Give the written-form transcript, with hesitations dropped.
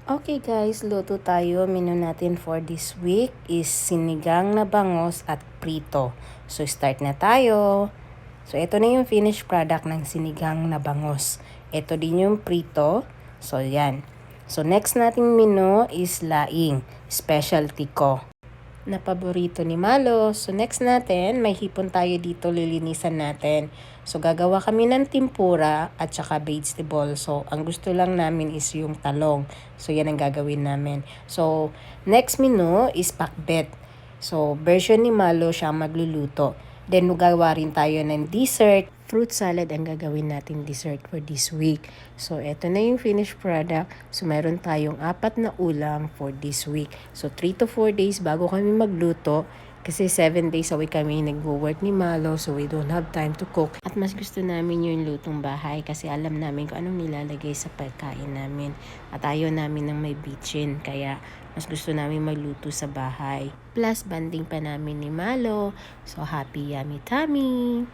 Okay guys, luto tayo. Menu natin for this week is sinigang na bangos at prito. So start na tayo. So ito na yung finished product ng sinigang na bangos. Ito din yung prito. So yan. So next nating menu is laing, specialty ko na paborito ni Malo. So next natin, may hipon tayo dito, lilinisan natin. So gagawa kami ng tempura at saka vegetable. So ang gusto lang namin is yung talong. So yan ang gagawin namin. So next menu is pakbet. So version ni Malo siya magluluto. Then gagawa rin tayo ng dessert. Fruit salad ang gagawin nating dessert for this week. So, eto na yung finished product. So, meron tayong 4 na ulam for this week. So, 3 to 4 days bago kami magluto. Kasi 7 days away kami nagwo-work ni Malo. So, we don't have time to cook. At mas gusto namin yung lutong bahay. Kasi alam namin kung anong nilalagay sa pagkain namin. At ayaw namin ng may bitchin. Kaya, mas gusto namin magluto sa bahay. Plus, banding pa namin ni Malo. So, happy yummy tummy!